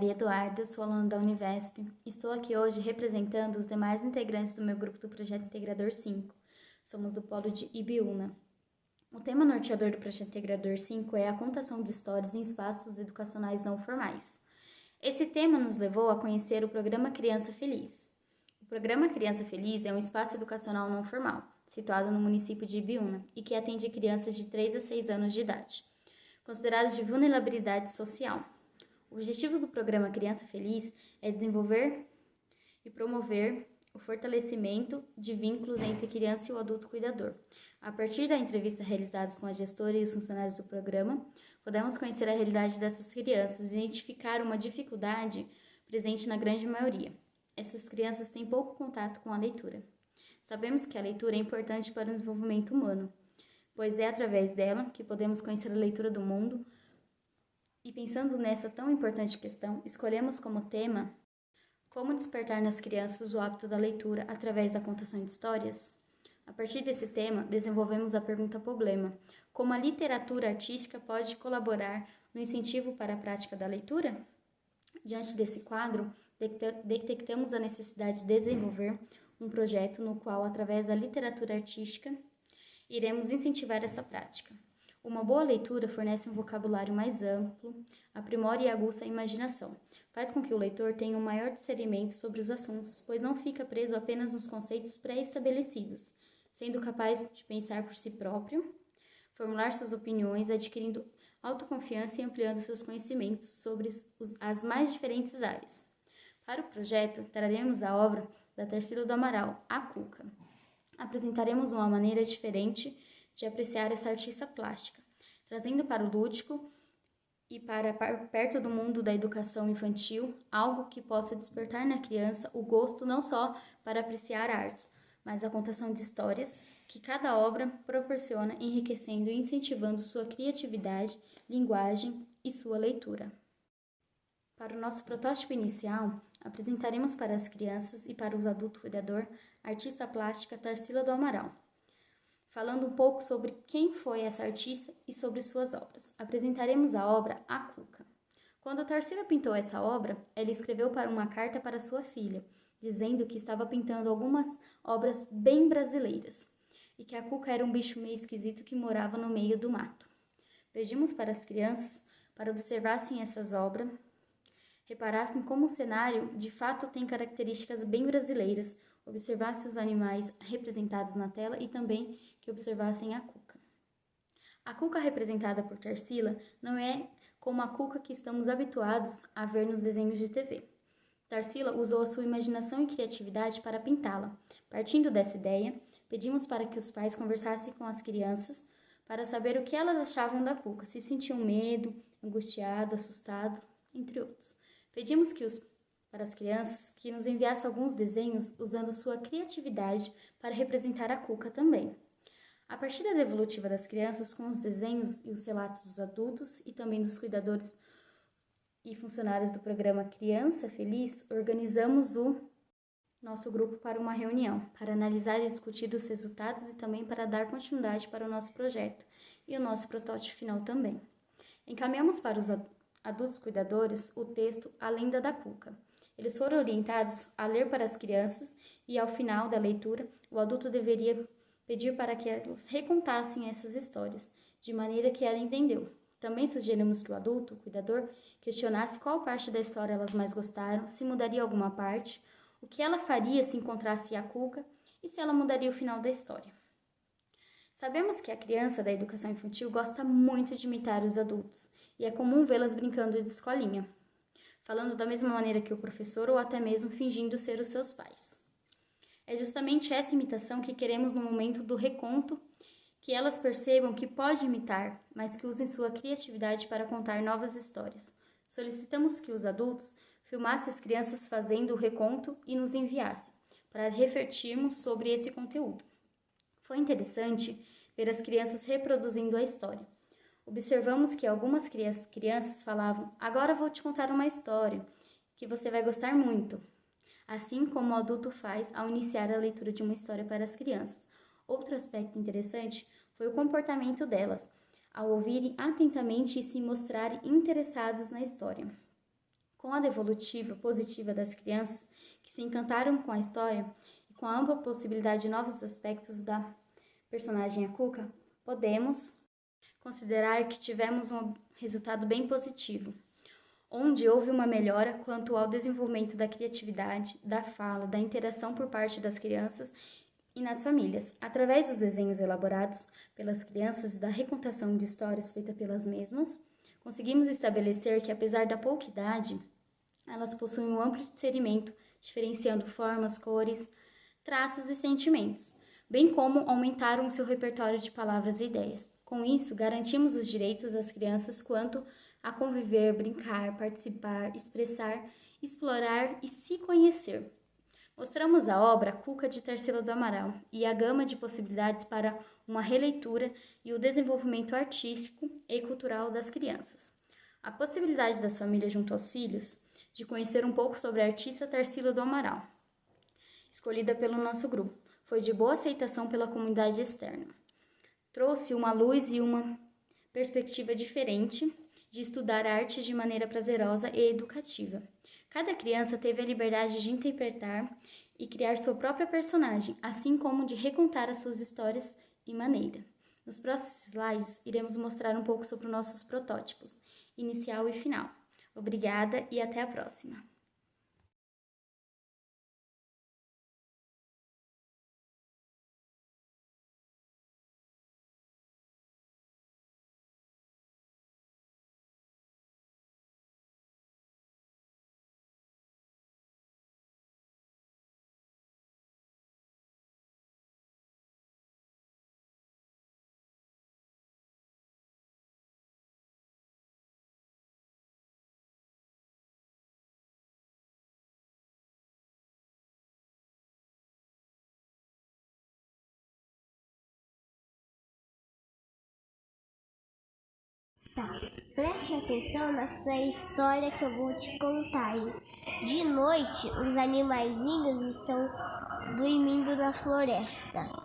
Maria Eduarda, sou aluna da Univesp. Estou aqui hoje representando os demais integrantes do meu grupo do Projeto Integrador 5. Somos do polo de Ibiúna. O tema norteador do Projeto Integrador 5 é a contação de histórias em espaços educacionais não formais. Esse tema nos levou a conhecer o Programa Criança Feliz. O Programa Criança Feliz é um espaço educacional não formal, situado no município de Ibiúna e que atende crianças de 3 a 6 anos de idade, consideradas de vulnerabilidade social. O objetivo do programa Criança Feliz é desenvolver e promover o fortalecimento de vínculos entre criança e o adulto cuidador. A partir da entrevista realizada com a gestora e os funcionários do programa, podemos conhecer a realidade dessas crianças e identificar uma dificuldade presente na grande maioria. Essas crianças têm pouco contato com a leitura. Sabemos que a leitura é importante para o desenvolvimento humano, pois é através dela que podemos conhecer a leitura do mundo. E pensando nessa tão importante questão, escolhemos como tema como despertar nas crianças o hábito da leitura através da contação de histórias. A partir desse tema, desenvolvemos a pergunta-problema: como a literatura artística pode colaborar no incentivo para a prática da leitura? Diante desse quadro, detectamos a necessidade de desenvolver um projeto no qual, através da literatura artística, iremos incentivar essa prática. Uma boa leitura fornece um vocabulário mais amplo, aprimora e aguça a imaginação, faz com que o leitor tenha um maior discernimento sobre os assuntos, pois não fica preso apenas nos conceitos pré-estabelecidos, sendo capaz de pensar por si próprio, formular suas opiniões, adquirindo autoconfiança e ampliando seus conhecimentos sobre as mais diferentes áreas. Para o projeto, traremos a obra da Tarsila do Amaral, A Cuca. Apresentaremos uma maneira diferente de apreciar essa artista plástica, trazendo para o lúdico e para perto do mundo da educação infantil algo que possa despertar na criança o gosto não só para apreciar artes, mas a contação de histórias que cada obra proporciona, enriquecendo e incentivando sua criatividade, linguagem e sua leitura. Para o nosso protótipo inicial, apresentaremos para as crianças e para o adulto cuidador a artista plástica Tarsila do Amaral, falando um pouco sobre quem foi essa artista e sobre suas obras. Apresentaremos a obra A Cuca. Quando a Tarsila pintou essa obra, ela escreveu para uma carta para sua filha, dizendo que estava pintando algumas obras bem brasileiras e que a Cuca era um bicho meio esquisito que morava no meio do mato. Pedimos para as crianças para observassem essas obras, reparassem como o cenário de fato tem características bem brasileiras, observassem os animais representados na tela e também que observassem a Cuca. A Cuca representada por Tarsila não é como a Cuca que estamos habituados a ver nos desenhos de TV. Tarsila usou a sua imaginação e criatividade para pintá-la. Partindo dessa ideia, pedimos para que os pais conversassem com as crianças para saber o que elas achavam da Cuca, se sentiam medo, angustiado, assustado, entre outros. Pedimos para as crianças que nos enviassem alguns desenhos usando sua criatividade para representar a Cuca também. A partir da devolutiva das crianças, com os desenhos e os relatos dos adultos e também dos cuidadores e funcionários do programa Criança Feliz, organizamos o nosso grupo para uma reunião, para analisar e discutir os resultados e também para dar continuidade para o nosso projeto e o nosso protótipo final também. Encaminhamos para os adultos cuidadores o texto A Lenda da Cuca. Eles foram orientados a ler para as crianças e, ao final da leitura, o adulto deveria pedir para que elas recontassem essas histórias, de maneira que ela entendeu. Também sugerimos que o adulto, o cuidador, questionasse qual parte da história elas mais gostaram, se mudaria alguma parte, o que ela faria se encontrasse a Cuca e se ela mudaria o final da história. Sabemos que a criança da educação infantil gosta muito de imitar os adultos e é comum vê-las brincando de escolinha, falando da mesma maneira que o professor ou até mesmo fingindo ser os seus pais. É justamente essa imitação que queremos no momento do reconto, que elas percebam que pode imitar, mas que usem sua criatividade para contar novas histórias. Solicitamos que os adultos filmassem as crianças fazendo o reconto e nos enviassem, para refletirmos sobre esse conteúdo. Foi interessante ver as crianças reproduzindo a história. Observamos que algumas crianças falavam: agora vou te contar uma história, que você vai gostar muito. Assim como o adulto faz ao iniciar a leitura de uma história para as crianças. Outro aspecto interessante foi o comportamento delas, ao ouvirem atentamente e se mostrarem interessados na história. Com a devolutiva positiva das crianças que se encantaram com a história e com a ampla possibilidade de novos aspectos da personagem a Cuca, podemos considerar que tivemos um resultado bem positivo, onde houve uma melhora quanto ao desenvolvimento da criatividade, da fala, da interação por parte das crianças e nas famílias, através dos desenhos elaborados pelas crianças e da recontação de histórias feita pelas mesmas. Conseguimos estabelecer que, apesar da pouca idade, elas possuem um amplo discernimento, diferenciando formas, cores, traços e sentimentos, bem como aumentaram seu repertório de palavras e ideias. Com isso, garantimos os direitos das crianças quanto a conviver, brincar, participar, expressar, explorar e se conhecer. Mostramos a obra Cuca de Tarsila do Amaral e a gama de possibilidades para uma releitura e o desenvolvimento artístico e cultural das crianças. A possibilidade das famílias junto aos filhos de conhecer um pouco sobre a artista Tarsila do Amaral, escolhida pelo nosso grupo, foi de boa aceitação pela comunidade externa. Trouxe uma luz e uma perspectiva diferente de estudar arte de maneira prazerosa e educativa. Cada criança teve a liberdade de interpretar e criar sua própria personagem, assim como de recontar as suas histórias e maneira. Nos próximos slides, iremos mostrar um pouco sobre os nossos protótipos, inicial e final. Obrigada e até a próxima! Tá, preste atenção nessa história que eu vou te contar aí. De noite, os animaizinhos estão dormindo na floresta.